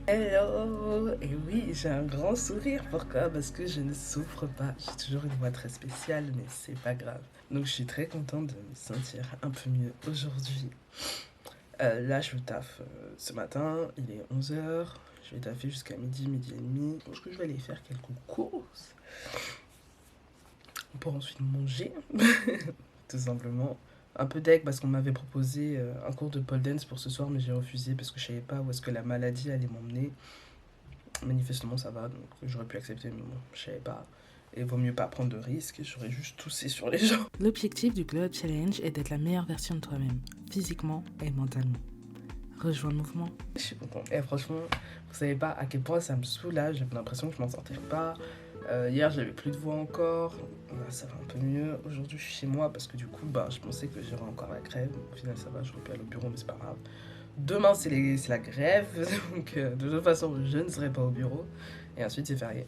Hello! Et oui, j'ai un grand sourire. Pourquoi? Parce que je ne souffre pas. J'ai toujours une voix très spéciale, mais c'est pas grave. Donc je suis très contente de me sentir un peu mieux aujourd'hui. Là, je taffe ce matin, il est 11 h. Je vais taffer jusqu'à midi, midi et demi. Je pense que je vais aller faire quelques courses pour ensuite manger, tout simplement. Un peu deg parce qu'on m'avait proposé un cours de pole dance pour ce soir, mais j'ai refusé parce que je savais pas où est-ce que la maladie allait m'emmener. Manifestement, ça va, donc j'aurais pu accepter, mais bon, je savais pas. Et vaut mieux pas prendre de risques, j'aurais juste toussé sur les gens. L'objectif du Glow Up Challenge est d'être la meilleure version de toi-même, physiquement et mentalement. Rejoins le mouvement. Je suis contente. Et franchement, vous savez pas à quel point ça me soulage, j'avais l'impression que je m'en sortais pas. Hier, j'avais plus de voix encore. Là, ça va un peu mieux. Aujourd'hui, je suis chez moi parce que du coup, je pensais que j'aurais encore la grève. Au final, ça va, j'aurais pu aller au bureau, mais c'est pas grave. Demain, c'est la grève, donc de toute façon, je ne serai pas au bureau. Et ensuite, c'est férié.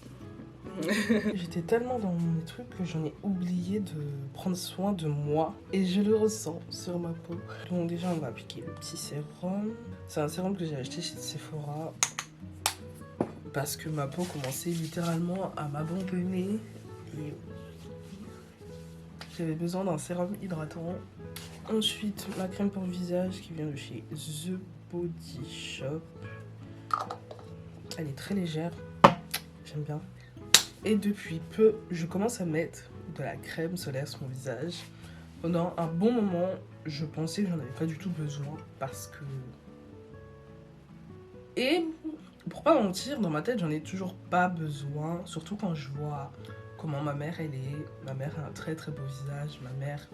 J'étais tellement dans mes trucs que j'en ai oublié de prendre soin de moi. Et je le ressens sur ma peau. Donc déjà, on va appliquer le petit sérum. C'est un sérum que j'ai acheté chez Sephora. Parce que ma peau commençait littéralement à m'abandonner. Et j'avais besoin d'un sérum hydratant. Ensuite, la crème pour le visage qui vient de chez The Body Shop. Elle est très légère. J'aime bien. Et depuis peu, je commence à mettre de la crème solaire sur mon visage. Pendant un bon moment, je pensais que j'en avais pas du tout besoin parce que... Et pour pas mentir, dans ma tête, j'en ai toujours pas besoin. Surtout quand je vois comment ma mère, elle est. Ma mère a un très très beau visage. Ma mère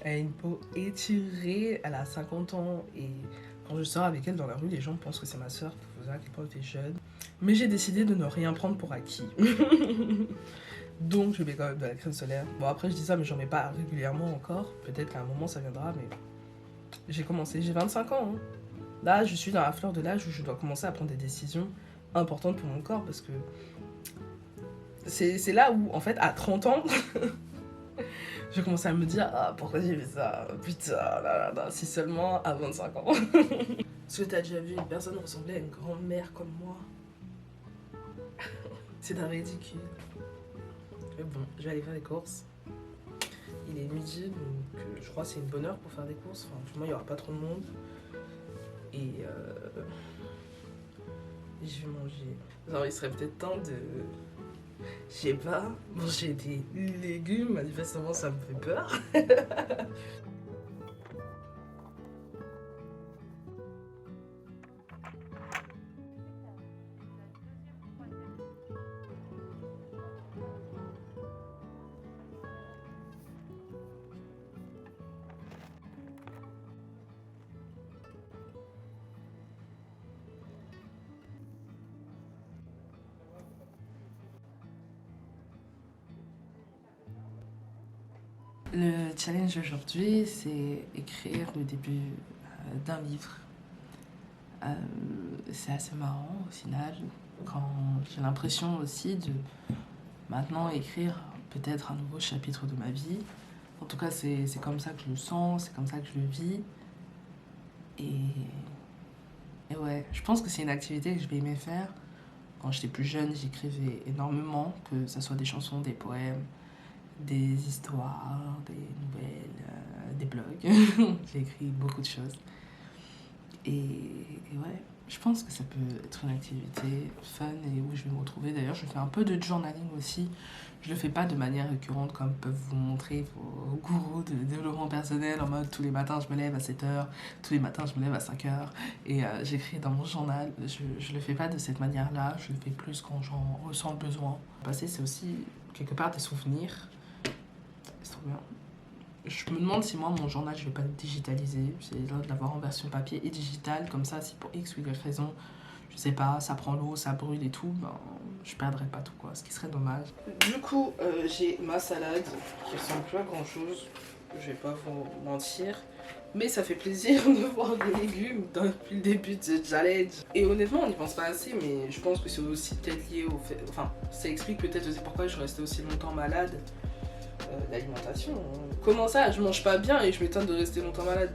a une peau étirée. Elle a 50 ans. Et quand je sors avec elle dans la rue, les gens pensent que c'est ma soeur pour vous dire à quel point elle était jeune. Mais j'ai décidé de ne rien prendre pour acquis. Donc je mets quand même de la crème solaire. Bon après je dis ça mais j'en mets pas régulièrement encore. Peut-être qu'à un moment ça viendra mais j'ai commencé, j'ai 25 ans. Hein. Là je suis dans la fleur de l'âge où je dois commencer à prendre des décisions importantes pour mon corps parce que c'est là où en fait à 30 ans je commençais à me dire ah pourquoi j'ai fait ça, putain là, si seulement à 25 ans. Est-ce que t'as déjà vu une personne ressembler à une grand-mère comme moi? C'est d'un ridicule. Mais bon, je vais aller faire les courses. Il est midi, donc je crois que c'est une bonne heure pour faire des courses. Enfin, du moins, il n'y aura pas trop de monde. Et je vais manger. Alors, il serait peut-être temps de... Je sais pas, manger des légumes. Manifestement, ça me fait peur. Le challenge aujourd'hui, c'est écrire le début d'un livre. C'est assez marrant au final, quand j'ai l'impression aussi de maintenant écrire peut-être un nouveau chapitre de ma vie. En tout cas, c'est comme ça que je le sens, c'est comme ça que je le vis. Et ouais, je pense que c'est une activité que je vais aimer faire. Quand j'étais plus jeune, j'écrivais énormément, que ce soit des chansons, des poèmes, des histoires, des nouvelles, des blogs. J'ai écrit beaucoup de choses. Et ouais, je pense que ça peut être une activité fun et où je vais me retrouver. D'ailleurs, je fais un peu de journaling aussi. Je le fais pas de manière récurrente comme peuvent vous montrer vos gourous de développement personnel en mode tous les matins je me lève à 7 h, tous les matins je me lève à 5 h et j'écris dans mon journal. Je le fais pas de cette manière-là, je le fais plus quand j'en ressens le besoin. Le passé, c'est aussi quelque part des souvenirs. C'est trop bien. Je me demande si moi, mon journal, je vais pas le digitaliser. J'ai l'air de l'avoir en version papier et digitale. Comme ça, si pour X ou Y raison, je sais pas, ça prend l'eau, ça brûle et tout, je perdrai pas tout, quoi. Ce qui serait dommage. Du coup, j'ai ma salade qui ressemble plus à grand chose. Je vais pas vous mentir. Mais ça fait plaisir de voir des légumes depuis le début de ce challenge. Et honnêtement, on n'y pense pas assez, mais je pense que c'est aussi peut-être lié au fait... Enfin, ça explique peut-être aussi pourquoi je restais aussi longtemps malade. L'alimentation. Comment ça, je mange pas bien et je m'étonne de rester longtemps malade?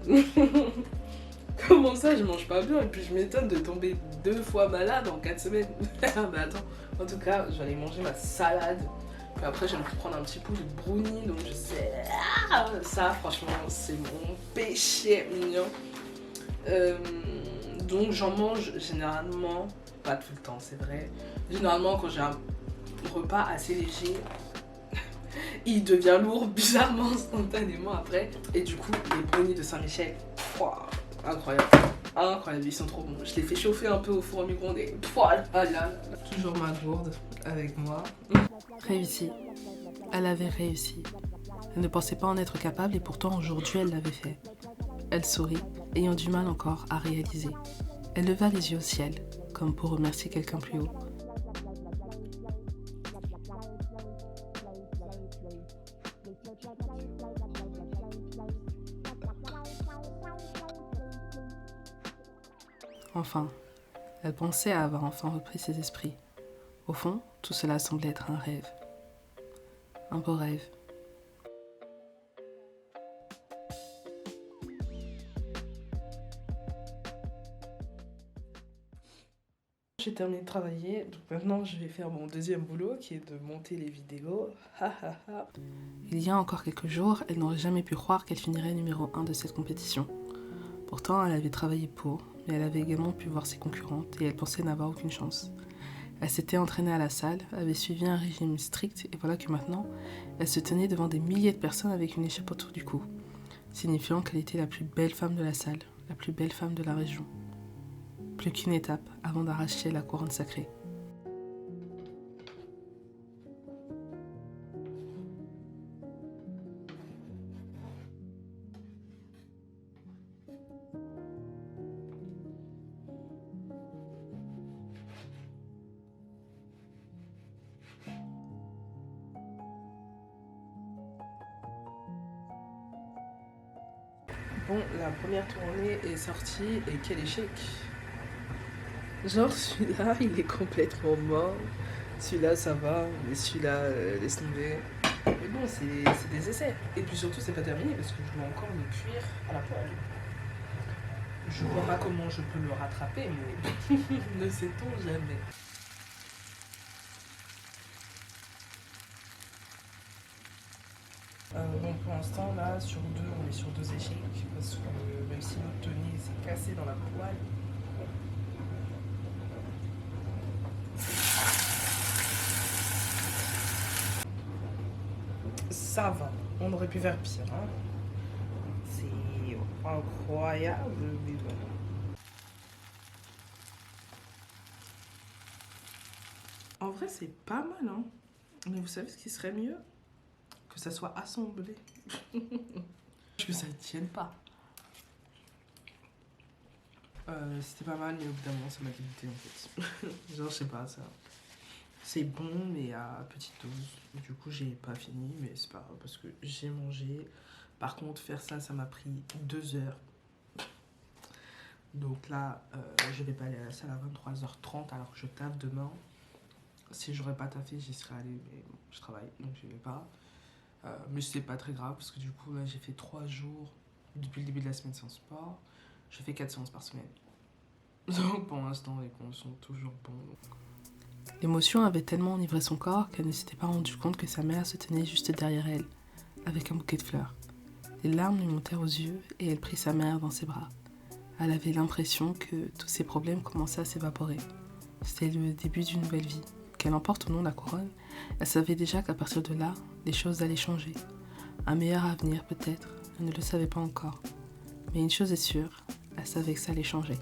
Comment ça, je mange pas bien? Et puis je m'étonne de tomber 2 fois malade en 4 semaines. Mais attends, en tout cas, je vais aller manger ma salade. Puis après, je vais me prendre un petit pot de brownie. Donc je sais, ça, franchement, c'est mon péché mignon. Donc j'en mange généralement, pas tout le temps, c'est vrai. Généralement, quand j'ai un repas assez léger, il devient lourd bizarrement instantanément après. Et du coup, les brownies de Saint-Michel, pouah, incroyable. Incroyable, ils sont trop bons. Je les fais chauffer un peu au four au micro-ondes et voilà. Toujours ma gourde avec moi. Réussi. Elle avait réussi. Elle ne pensait pas en être capable et pourtant aujourd'hui elle l'avait fait. Elle sourit, ayant du mal encore à réaliser. Elle leva les yeux au ciel, comme pour remercier quelqu'un plus haut. Enfin, elle pensait à avoir enfin repris ses esprits. Au fond, tout cela semblait être un rêve. Un beau rêve. J'ai terminé de travailler, donc maintenant je vais faire mon deuxième boulot qui est de monter les vidéos. Il y a encore quelques jours, elle n'aurait jamais pu croire qu'elle finirait numéro 1 de cette compétition. Pourtant, elle avait travaillé pour, mais elle avait également pu voir ses concurrentes et elle pensait n'avoir aucune chance. Elle s'était entraînée à la salle, avait suivi un régime strict et voilà que maintenant, elle se tenait devant des milliers de personnes avec une écharpe autour du cou, signifiant qu'elle était la plus belle femme de la salle, la plus belle femme de la région. Plus qu'une étape avant d'arracher la couronne sacrée. Bon, la première tournée est sortie et quel échec! Genre celui-là, il est complètement mort. Celui-là, ça va, mais celui-là, laisse tomber. Mais bon, c'est des essais. Et puis surtout, c'est pas terminé parce que je dois encore le cuire à la poêle. Je vois pas comment je peux le rattraper, mais ne sait-on jamais. Bon, pour l'instant, là, sur deux, on est sur 2 échecs parce que même si notre tenue s'est cassée dans la poêle, ça va. On aurait pu faire pire. Hein. C'est incroyable, mais bon. En vrai, c'est pas mal, hein. Mais vous savez ce qui serait mieux? Que ça soit assemblé. Que ça ne tienne pas. C'était pas mal, mais au bout d'un moment, ça m'a dégoûté en fait. Genre, je sais pas, ça. C'est bon, mais à petite dose. Du coup, j'ai pas fini, mais c'est pas grave parce que j'ai mangé. Par contre, faire ça, ça m'a pris 2 heures. Donc là, je vais pas aller à la salle à 23h30 alors que je taffe demain. Si j'aurais pas taffé, j'y serais allée, mais bon, je travaille, donc je vais pas. Mais c'est pas très grave parce que du coup, là, j'ai fait 3 jours depuis le début de la semaine sans sport. Je fais 4 séances par semaine. Donc pour l'instant, les comptes sont toujours bons. L'émotion avait tellement enivré son corps qu'elle ne s'était pas rendue compte que sa mère se tenait juste derrière elle, avec un bouquet de fleurs. Les larmes lui montèrent aux yeux et elle prit sa mère dans ses bras. Elle avait l'impression que tous ses problèmes commençaient à s'évaporer. C'était le début d'une nouvelle vie. Qu'elle emporte ou non la couronne, elle savait déjà qu'à partir de là, les choses allaient changer. Un meilleur avenir peut-être, elle ne le savait pas encore. Mais une chose est sûre, elle savait que ça allait changer.